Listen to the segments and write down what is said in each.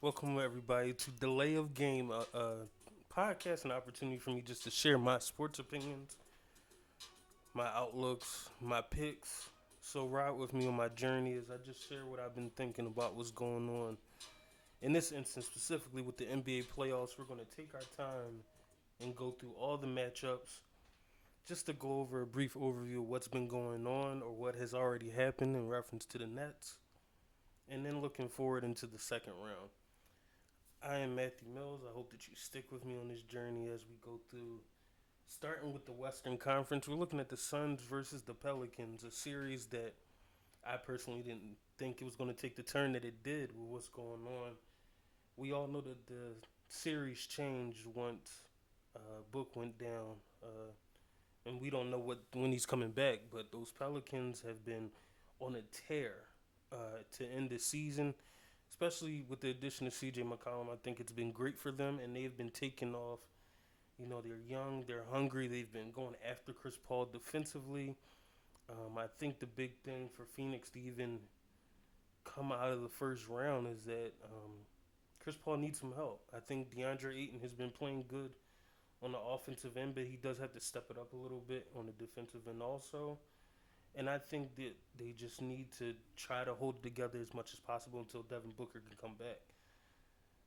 Welcome everybody to Delay of Game, a podcast, an opportunity for me just to share my sports opinions, my outlooks, my picks. So ride with me on my journey as I just share what I've been thinking about what's going on. In this instance, specifically with the NBA playoffs, we're going to take our time and go through all the matchups just to go over a brief overview of what's been going on or what has already happened in reference to the Nets, and then looking forward into the second round. I am Matthew Mills. I hope that you stick with me on this journey as we go through. Starting with the Western Conference, we're looking at the Suns versus the Pelicans, a series that I personally didn't think it was going to take the turn that it did with what's going on. We all know that the series changed once Book went down, and we don't know when he's coming back. But those Pelicans have been on a tear to end the season, especially with the addition of CJ McCollum. I think it's been great for them, and they've been taking off. They're young, they're hungry, they've been going after Chris Paul defensively. I think the big thing for Phoenix to even come out of the first round is that Chris Paul needs some help. I think DeAndre Ayton has been playing good on the offensive end, but he does have to step it up a little bit on the defensive end also. And I think that they just need to try to hold it together as much as possible until Devin Booker can come back.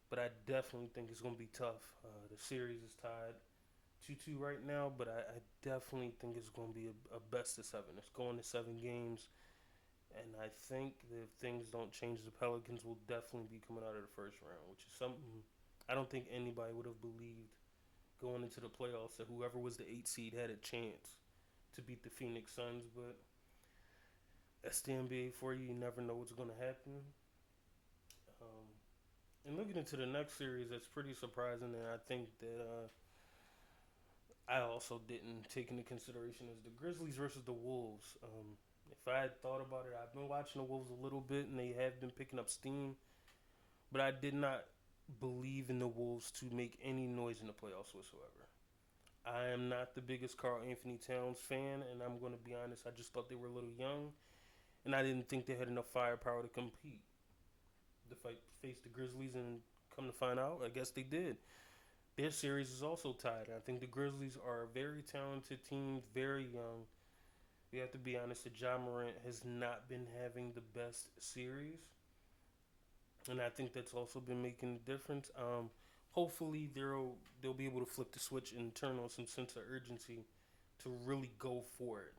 But I definitely think it's going to be tough. The series is tied 2-2 right now, but I definitely think it's going to be a best of seven. It's going to 7 games, and I think that if things don't change, the Pelicans will definitely be coming out of the first round, which is something I don't think anybody would have believed going into the playoffs that whoever was the 8 seed had a chance to beat the Phoenix Suns. But that's the NBA for you. You never know what's going to happen. Um, and looking into the next series, that's pretty surprising, and I think that I also didn't take into consideration is the Grizzlies versus the Wolves. If I had thought about it, I've been watching the Wolves a little bit, and they have been picking up steam. But I did not believe in the Wolves to make any noise in the playoffs whatsoever. I am not the biggest Carl Anthony Towns fan, and I'm going to be honest. I just thought they were a little young, and I didn't think they had enough firepower to compete. The fight face the Grizzlies, and come to find out, I guess they did. Their series is also tied. I think the Grizzlies are a very talented team, very young. We have to be honest that Ja Morant has not been having the best series, and I think that's also been making a difference. Hopefully they'll be able to flip the switch and turn on some sense of urgency to really go for it.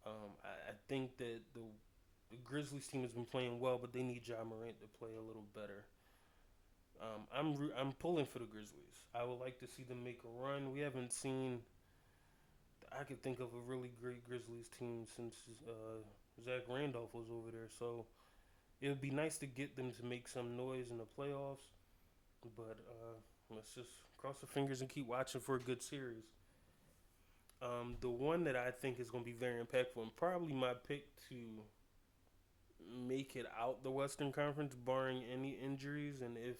I think that the Grizzlies team has been playing well, but they need Ja Morant to play a little better. I'm pulling for the Grizzlies. I would like to see them make a run. We haven't seen. I could think of a really great Grizzlies team since Zach Randolph was over there. So it would be nice to get them to make some noise in the playoffs. But let's just cross the fingers and keep watching for a good series. The one that I think is going to be very impactful and probably my pick to make it out the Western Conference, barring any injuries, and if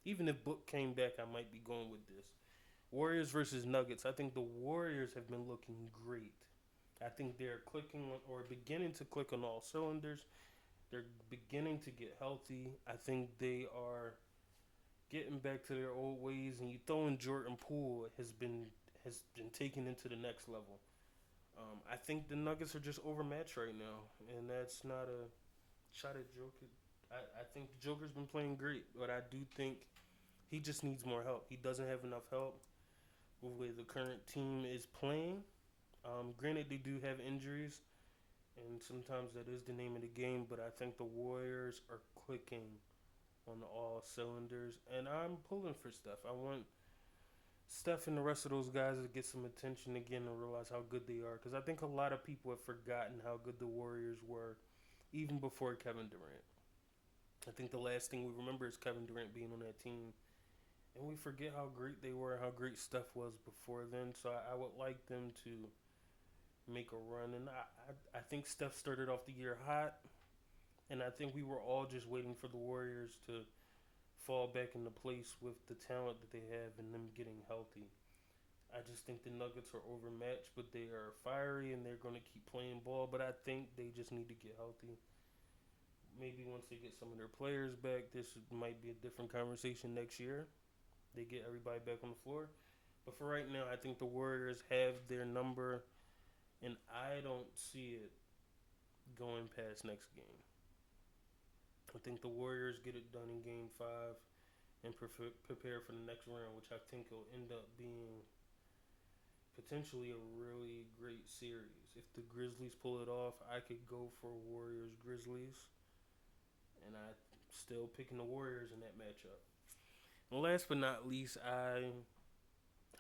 even if Book came back, I might be going with this. Warriors versus Nuggets. I think the Warriors have been looking great. I think they're clicking or beginning to click on all cylinders. They're beginning to get healthy. I think they are getting back to their old ways, and you throw in Jordan Poole has been taken into the next level. I think the Nuggets are just overmatched right now, and that's not a shot at Joker. I think the Joker's been playing great, but I do think he just needs more help. He doesn't have enough help with the way the current team is playing. Granted, they do have injuries, and sometimes that is the name of the game, but I think the Warriors are clicking on all cylinders, and I'm pulling for Steph. I want Steph and the rest of those guys to get some attention again and realize how good they are, because I think a lot of people have forgotten how good the Warriors were even before Kevin Durant. I think the last thing we remember is Kevin Durant being on that team, and we forget how great they were, how great Steph was before then. So I would like them to make a run, and I think Steph started off the year hot, and I think we were all just waiting for the Warriors to fall back into place with the talent that they have and them getting healthy. I just think the Nuggets are overmatched, but they are fiery and they're going to keep playing ball. But I think they just need to get healthy. Maybe once they get some of their players back, this might be a different conversation next year. They get everybody back on the floor. But for right now, I think the Warriors have their number, and I don't see it going past next game. I think the Warriors get it done in Game 5 and prepare for the next round, which I think will end up being potentially a really great series. If the Grizzlies pull it off, I could go for Warriors Grizzlies, and I still picking the Warriors in that matchup. And last but not least, I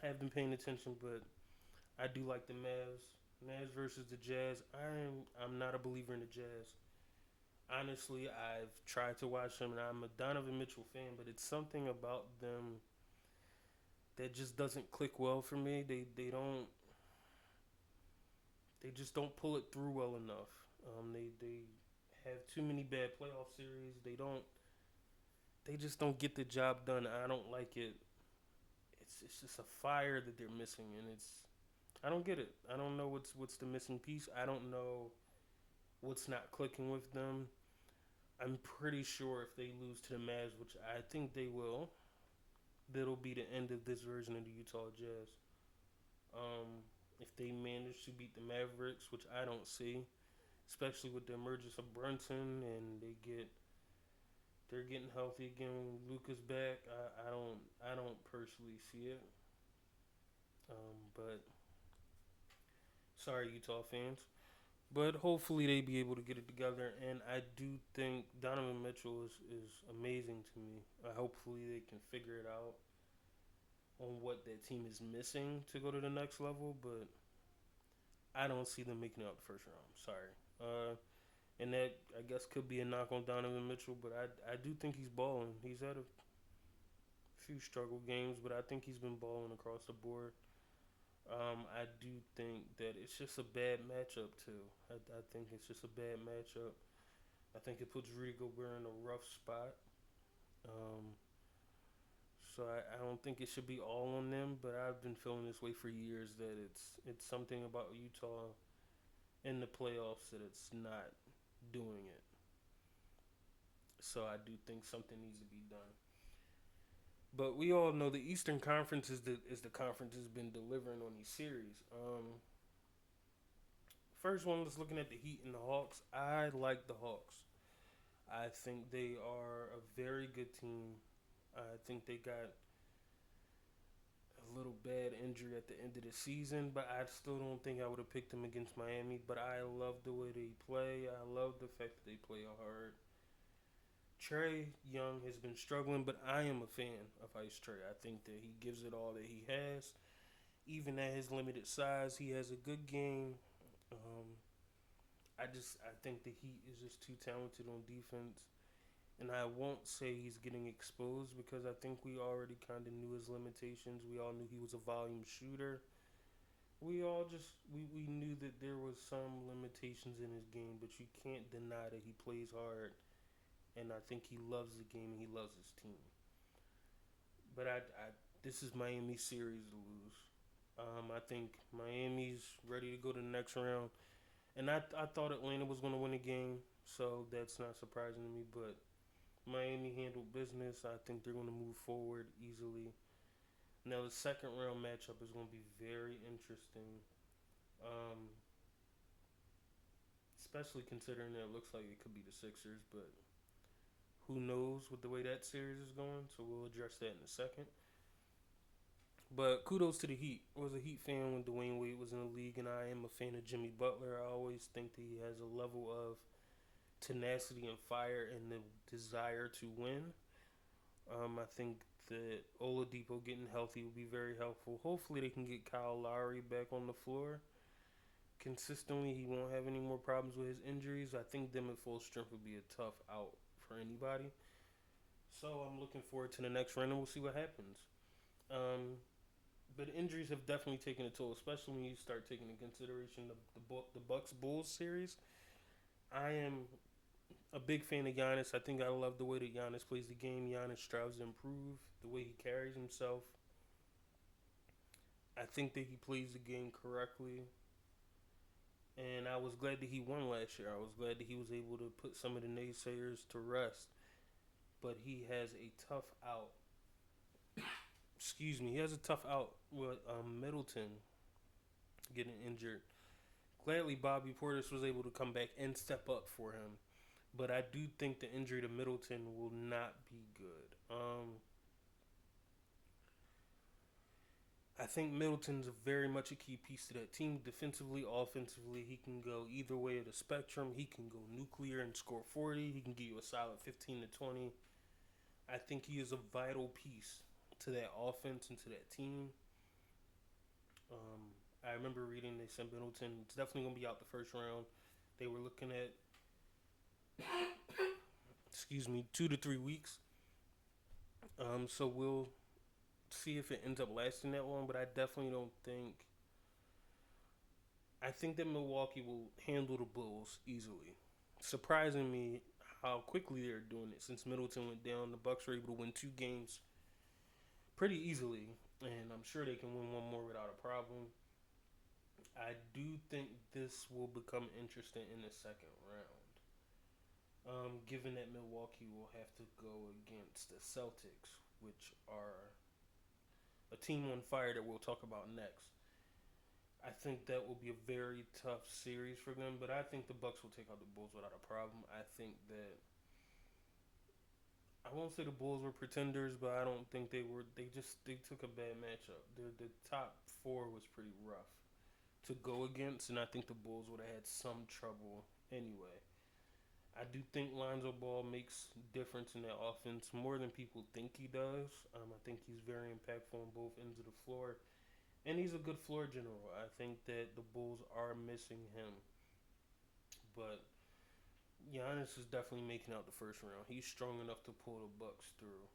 have been paying attention, but I do like the Mavs. Mavs versus the Jazz. I'm not a believer in the Jazz. Honestly, I've tried to watch them, and I'm a Donovan Mitchell fan, but it's something about them that just doesn't click well for me. They just don't pull it through well enough. They have too many bad playoff series. They just don't get the job done. I don't like it. It's just a fire that they're missing, and I don't get it. I don't know what's the missing piece. I don't know what's not clicking with them. I'm pretty sure if they lose to the Mavs, which I think they will, that'll be the end of this version of the Utah Jazz. Um, if they manage to beat the Mavericks, which I don't see, especially with the emergence of Brunson and they're getting healthy again. Luka's back. I don't personally see it. But sorry, Utah fans. But hopefully they be able to get it together. And I do think Donovan Mitchell is amazing to me. Hopefully they can figure it out on what that team is missing to go to the next level. But I don't see them making it out the first round. Sorry. And that I guess could be a knock on Donovan Mitchell, but I do think he's balling. He's had a few struggle games, but I think he's been balling across the board. I do think that it's just a bad matchup too. I think it's just a bad matchup. I think it puts Rudy Gobert in a rough spot. Um, so I don't think it should be all on them, but I've been feeling this way for years that it's something about Utah in the playoffs that it's not doing it. So I do think something needs to be done. But we all know the Eastern Conference is the conference that's been delivering on these series. First one was looking at the Heat and the Hawks. I like the Hawks. I think they are a very good team. I think they got a little bad injury at the end of the season, but I still don't think I would have picked them against Miami. But I love the way they play. I love the fact that they play hard. Trey Young has been struggling, but I am a fan of Ice Trey. I think that he gives it all that he has. Even at his limited size, he has a good game. Um, I think the Heat is just too talented on defense. And I won't say he's getting exposed because I think we already kind of knew his limitations. We all knew he was a volume shooter. We knew that there was some limitations in his game, but you can't deny that he plays hard, and I think he loves the game and he loves his team. But this is Miami's series to lose. I think Miami's ready to go to the next round, and I thought Atlanta was going to win the game, so that's not surprising to me. But Miami handled business. I think they're going to move forward easily. Now the second round matchup is going to be very interesting, um, especially considering that it looks like it could be the Sixers, but who knows with the way that series is going? So we'll address that in a second. But kudos to the Heat. I was a Heat fan when Dwayne Wade was in the league, and I am a fan of Jimmy Butler. I always think that he has a level of tenacity and fire and the desire to win. I think that Oladipo getting healthy will be very helpful. Hopefully, they can get Kyle Lowry back on the floor consistently. He won't have any more problems with his injuries. I think them at full strength would be a tough out for anybody. So I'm looking forward to the next round, and we'll see what happens. Um, but injuries have definitely taken a toll, especially when you start taking into consideration the Bucks Bulls series. I am a big fan of Giannis. I think I love the way that Giannis plays the game. Giannis strives to improve the way he carries himself. I think that he plays the game correctly. And I was glad that he won last year. I was glad that he was able to put some of the naysayers to rest. But he has a tough out. Excuse me. He has a tough out with Middleton getting injured. Gladly, Bobby Portis was able to come back and step up for him. But I do think the injury to Middleton will not be good. I think Middleton's very much a key piece to that team. Defensively, offensively, he can go either way of the spectrum. He can go nuclear and score 40. He can give you a solid 15 to 20. I think he is a vital piece to that offense and to that team. I remember reading they said Middleton is definitely going to be out the first round. They were looking at, excuse me, 2 to 3 weeks. So we'll see if it ends up lasting that long, but I definitely don't think. I think that Milwaukee will handle the Bulls easily. Surprising me how quickly they're doing it since Middleton went down. The Bucks were able to win 2 games pretty easily, and I'm sure they can win one more without a problem. I do think this will become interesting in the second round. Given that Milwaukee will have to go against the Celtics, which are a team on fire that we'll talk about next. I think that will be a very tough series for them, but I think the Bucks will take out the Bulls without a problem. I think that I won't say the Bulls were pretenders, but I don't think they were. They took a bad matchup. The top four was pretty rough to go against, and I think the Bulls would have had some trouble anyway. I do think Lonzo Ball makes difference in that offense more than people think he does. I think he's very impactful on both ends of the floor, and he's a good floor general. I think that the Bulls are missing him, but Giannis is definitely making out the first round. He's strong enough to pull the Bucks through.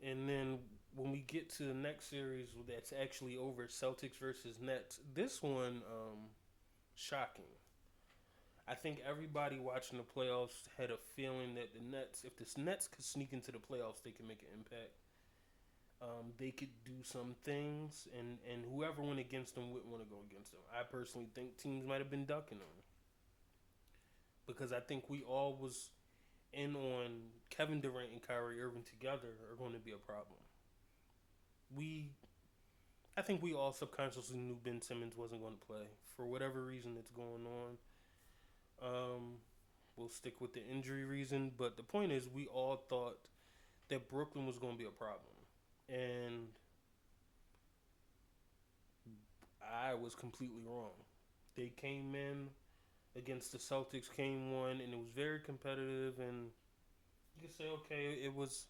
And then when we get to the next series that's actually over, Celtics versus Nets. This one, shocking. I think everybody watching the playoffs had a feeling that the Nets, if the Nets could sneak into the playoffs, they could make an impact. They could do some things, and whoever went against them wouldn't want to go against them. I personally think teams might have been ducking them because I think we all was in on Kevin Durant and Kyrie Irving together are going to be a problem. We, I think we all subconsciously knew Ben Simmons wasn't going to play for whatever reason that's going on. We'll stick with the injury reason, but the point is, we all thought that Brooklyn was going to be a problem, and I was completely wrong. They came in against the Celtics, came one, and it was very competitive. And you can say, okay, it was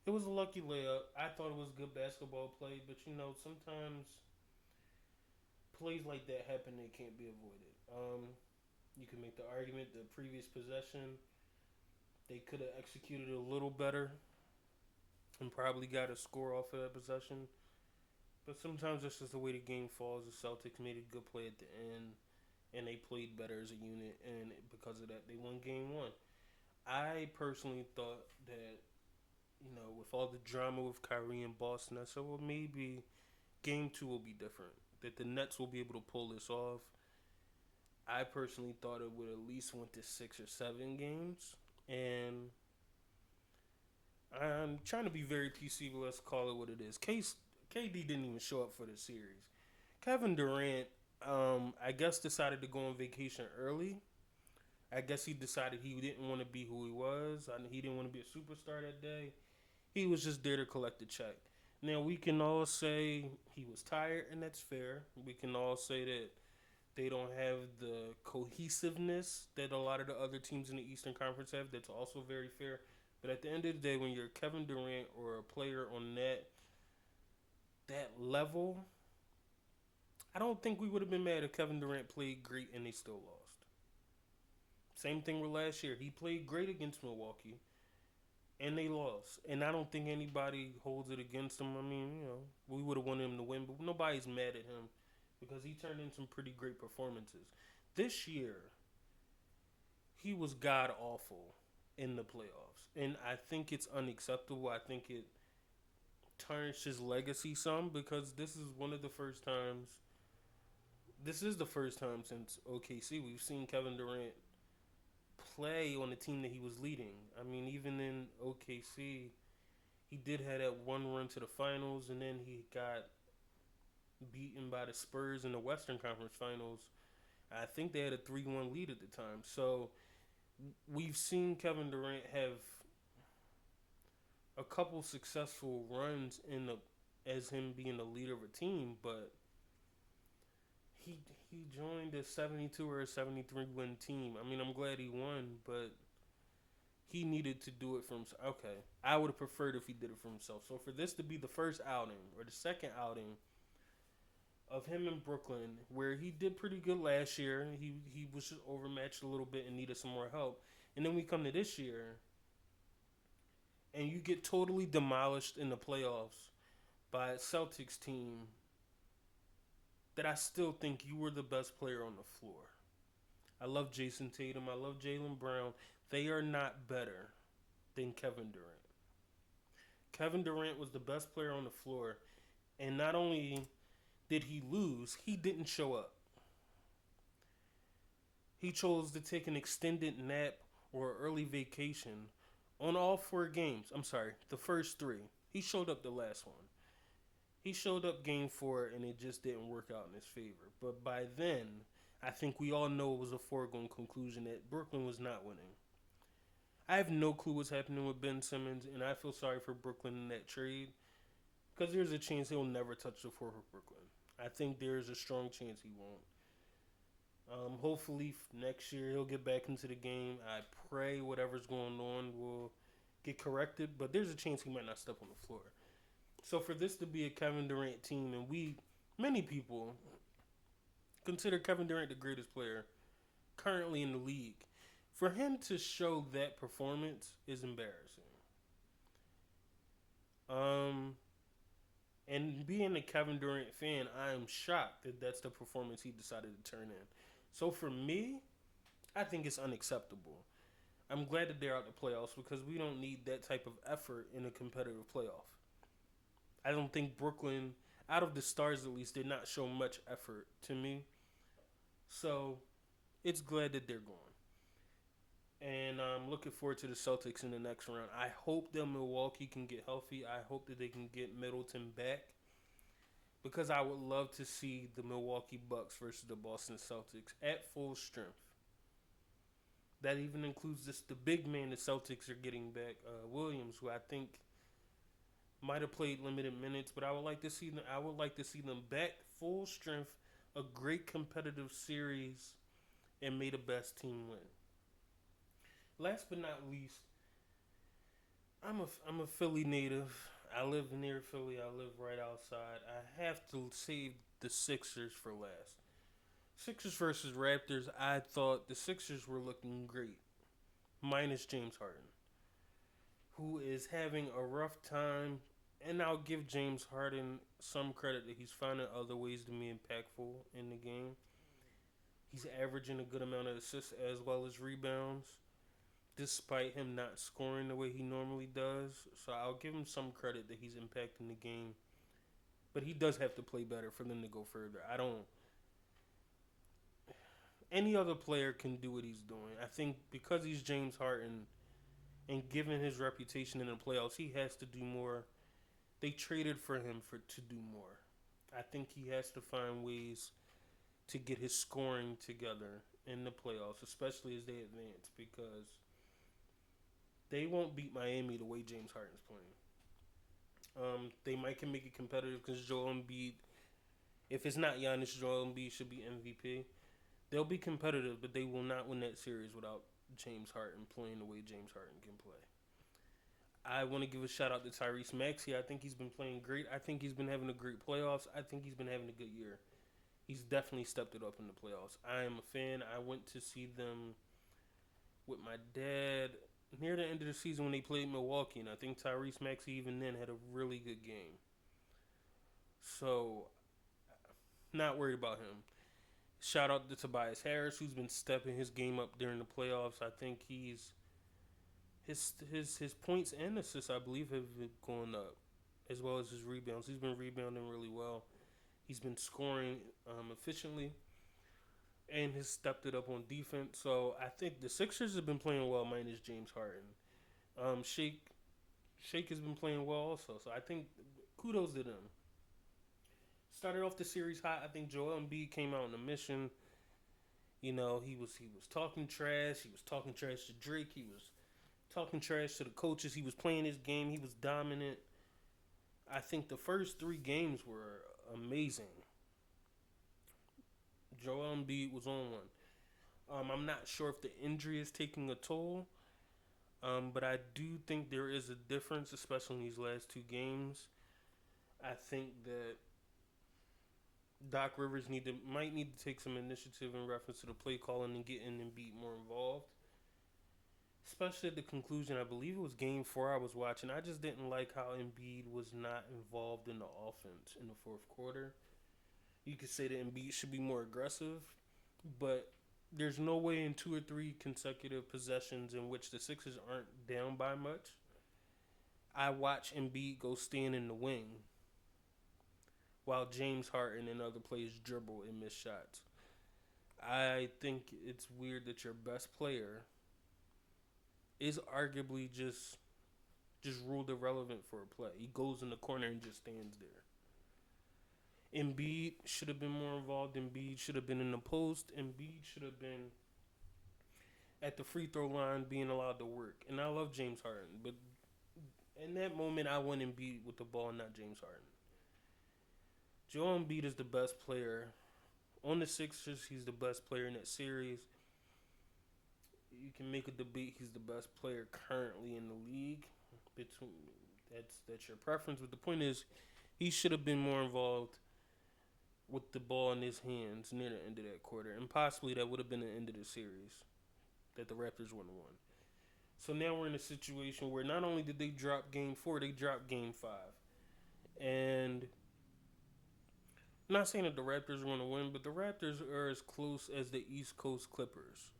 a lucky layup. I thought it was good basketball play, but sometimes plays like that happen. They can't be avoided. You can make the argument the previous possession they could have executed a little better and probably got a score off of that possession. But sometimes that's just the way the game falls. The Celtics made a good play at the end, and they played better as a unit, and because of that, they won Game 1. I personally thought that, with all the drama with Kyrie and Boston, I said, well, maybe Game 2 will be different. That the Nets will be able to pull this off. I personally thought it would at least went to 6 or 7 games, and I'm trying to be very PC, but let's call it what it is. KD didn't even show up for the series. Kevin Durant, I guess, decided to go on vacation early. I guess he decided he didn't want to be who he was. He didn't want to be a superstar that day. He was just there to collect the check. Now, we can all say he was tired, and that's fair. We can all say that they don't have the cohesiveness that a lot of the other teams in the Eastern Conference have. That's also very fair. But at the end of the day, when you're Kevin Durant or a player on that level, I don't think we would have been mad if Kevin Durant played great and they still lost. Same thing with last year. He played great against Milwaukee and they lost. And I don't think anybody holds it against him. I mean, we would have wanted him to win, but nobody's mad at him because he turned in some pretty great performances. This year, he was god awful in the playoffs. And I think it's unacceptable. I think it tarnished his legacy some because this is one of the first times this is the first time since OKC we've seen Kevin Durant play on the team that he was leading. I mean, even in OKC, he did have that one run to the finals, and then he got beaten by the Spurs in the Western Conference Finals. I think they had a 3-1 lead at the time. So we've seen Kevin Durant have a couple successful runs in the as him being the leader of a team, but he he joined a 72 or a 73 win team. I mean, I'm glad he won, but he needed to do it for himself. Okay, I would have preferred if he did it for himself. So for this to be the first outing or the second outing of him in Brooklyn, where he did pretty good last year, he was just overmatched a little bit and needed some more help. And then we come to this year, and you get totally demolished in the playoffs by a Celtics team that I still think you were the best player on the floor. I love Jason Tatum. I love Jaylen Brown. They are not better than Kevin Durant. Kevin Durant was the best player on the floor, and not only did he lose, he didn't show up. He chose to take an extended nap or early vacation on all 4 games. I'm sorry, the first 3. He showed up the last one. He showed up game 4, and it just didn't work out in his favor. But by then, I think we all know it was a foregone conclusion that Brooklyn was not winning. I have no clue what's happening with Ben Simmons, and I feel sorry for Brooklyn in that trade because there's a chance he'll never touch the floor for Brooklyn. I think there's a strong chance he won't. Hopefully next year he'll get back into the game. I pray whatever's going on will get corrected, but there's a chance he might not step on the floor. So for this to be a Kevin Durant team, and many people consider Kevin Durant the greatest player currently in the league, for him to show that performance is embarrassing. And being a Kevin Durant fan, I am shocked that that's the performance he decided to turn in. So for me, I think it's unacceptable. I'm glad that they're out the playoffs because we don't need that type of effort in a competitive playoff. I don't think Brooklyn, out of the stars at least, did not show much effort to me. So it's glad that they're gone. And I'm looking forward to the Celtics in the next round. I hope that Milwaukee can get healthy. I hope that they can get Middleton back. Because I would love to see the Milwaukee Bucks versus the Boston Celtics at full strength. That even includes the big man the Celtics are getting back, Williams, who I think might have played limited minutes, but I would like to see them. I would like to see them back full strength, a great competitive series, and may the best team win. Last but not least, I'm a Philly native. I live near Philly. I live right outside. I have to save the Sixers for last. Sixers versus Raptors. I thought the Sixers were looking great, minus James Harden, who is having a rough time. And I'll give James Harden some credit that he's finding other ways to be impactful in the game. He's averaging a good amount of assists as well as rebounds, despite him not scoring the way he normally does. So I'll give him some credit that he's impacting the game. But he does have to play better for them to go further. I don't. Any other player can do what he's doing. I think because he's James Harden and given his reputation in the playoffs, he has to do more. They traded for him to do more. I think he has to find ways to get his scoring together in the playoffs, especially as they advance, because they won't beat Miami the way James Harden's playing. They might can make it competitive because Joel Embiid, if it's not Giannis, Joel Embiid should be MVP. They'll be competitive, but they will not win that series without James Harden playing the way James Harden can play. I want to give a shout out to Tyrese Maxey. I think he's been playing great. I think he's been having a great playoffs. I think he's been having a good year. He's definitely stepped it up in the playoffs. I am a fan. I went to see them with my dad near the end of the season when they played Milwaukee, and I think Tyrese Maxey even then had a really good game. So, not worried about him. Shout out to Tobias Harris, who's been stepping his game up during the playoffs. I think his points and assists, I believe, have been going up, as well as his rebounds. He's been rebounding really well. He's been scoring efficiently. and has stepped it up on defense. So I think the Sixers have been playing well, minus James Harden. Shake has been playing well also. So I think kudos to them. Started off the series hot. I think Joel Embiid came out on a mission. You know, he was talking trash. He was talking trash to Drake. He was talking trash to the coaches. He was playing his game. He was dominant. I think the first three games were amazing. Joel Embiid was on one. I'm not sure if the injury is taking a toll, but I do think there is a difference, especially in these last two games. I think that Doc Rivers might need to take some initiative in reference to the play calling and getting Embiid more involved. Especially at the conclusion, I believe it was Game 4 I was watching. I just didn't like how Embiid was not involved in the offense in the fourth quarter. You could say that Embiid should be more aggressive, but there's no way in two or three consecutive possessions in which the Sixers aren't down by much. I watch Embiid go stand in the wing while James Harden and other players dribble and miss shots. I think it's weird that your best player is arguably just ruled irrelevant for a play. He goes in the corner and just stands there. Embiid should have been more involved. Embiid should have been in the post. Embiid should have been at the free throw line being allowed to work. And I love James Harden, but in that moment, I want Embiid with the ball, not James Harden. Joel Embiid is the best player on the Sixers. He's the best player in that series. You can make a debate. He's the best player currently in the league. Between that's your preference, but the point is, he should have been more involved with the ball in his hands near the end of that quarter, and possibly that would have been the end of the series that the Raptors would have won. So now we're in a situation where not only did they drop Game 4, they dropped Game 5, and I'm not saying that the Raptors are going to win, but the Raptors are as close as the East Coast Clippers.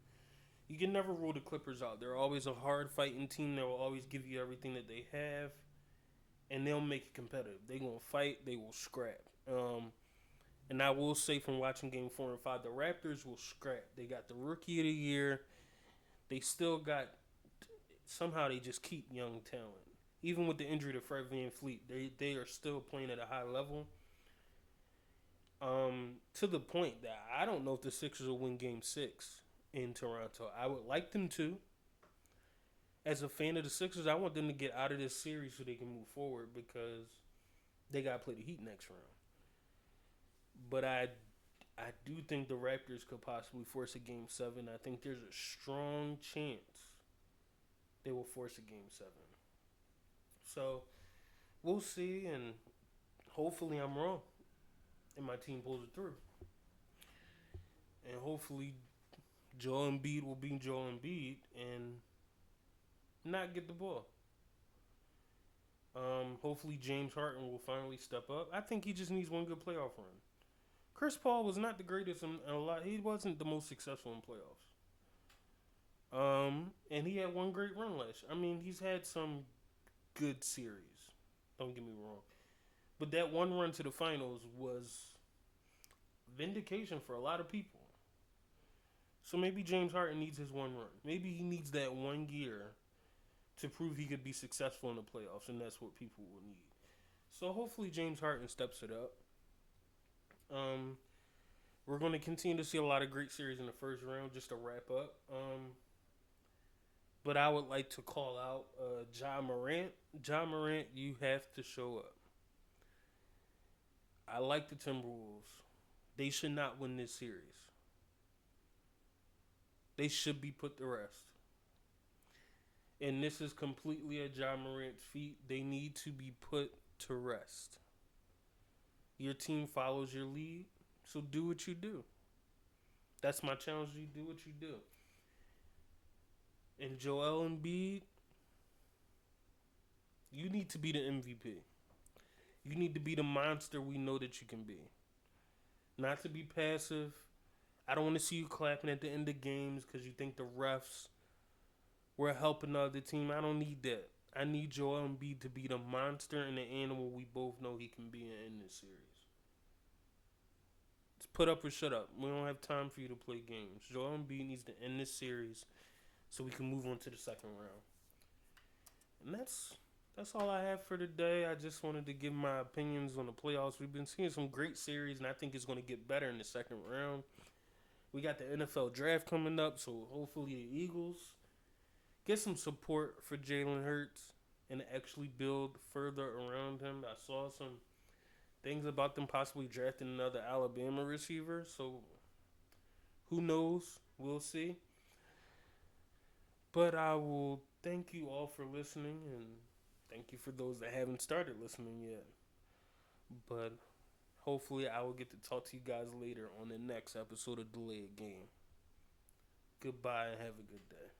You can never rule the Clippers out. They're always a hard fighting team. They will always give you everything that they have, and they'll make it competitive. They're going to fight. They will scrap. And I will say from watching Game 4 and 5, the Raptors will scrap. They got the Rookie of the Year. They still got, somehow they just keep young talent. Even with the injury to Fred VanVleet, they are still playing at a high level. To the point that I don't know if the Sixers will win Game 6 in Toronto. I would like them to. As a fan of the Sixers, I want them to get out of this series so they can move forward because they got to play the Heat next round. But I do think the Raptors could possibly force a Game 7. I think there's a strong chance they will force a Game 7. So we'll see, and hopefully I'm wrong, and my team pulls it through. And hopefully Joel Embiid will be Joel Embiid and not get the ball. Hopefully James Harden will finally step up. I think he just needs one good playoff run. Chris Paul was not the greatest in a lot. He wasn't the most successful in playoffs. And he had one great run last year. I mean, he's had some good series. Don't get me wrong. But that one run to the finals was vindication for a lot of people. So maybe James Harden needs his one run. Maybe he needs that 1 year to prove he could be successful in the playoffs, and that's what people will need. So hopefully James Harden steps it up. We're going to continue to see a lot of great series in the first round just to wrap up. But I would like to call out Ja Morant. Ja Morant, you have to show up. I like the Timberwolves. They should not win this series. They should be put to rest. And this is completely at Ja Morant's feet. They need to be put to rest. Your team follows your lead, so do what you do. That's my challenge to you. Do what you do. And Joel Embiid, you need to be the MVP. You need to be the monster we know that you can be. Not to be passive. I don't want to see you clapping at the end of games because you think the refs were helping the other team. I don't need that. I need Joel Embiid to be the monster and the animal we both know he can be in this series. It's put up or shut up. We don't have time for you to play games. Joel Embiid needs to end this series so we can move on to the second round. And that's all I have for today. I just wanted to give my opinions on the playoffs. We've been seeing some great series, and I think it's going to get better in the second round. We got the NFL draft coming up, so hopefully the Eagles get some support for Jalen Hurts and actually build further around him. I saw some things about them possibly drafting another Alabama receiver, so who knows? We'll see. But I will thank you all for listening, and thank you for those that haven't started listening yet. But hopefully, I will get to talk to you guys later on the next episode of Delayed Game. Goodbye and have a good day.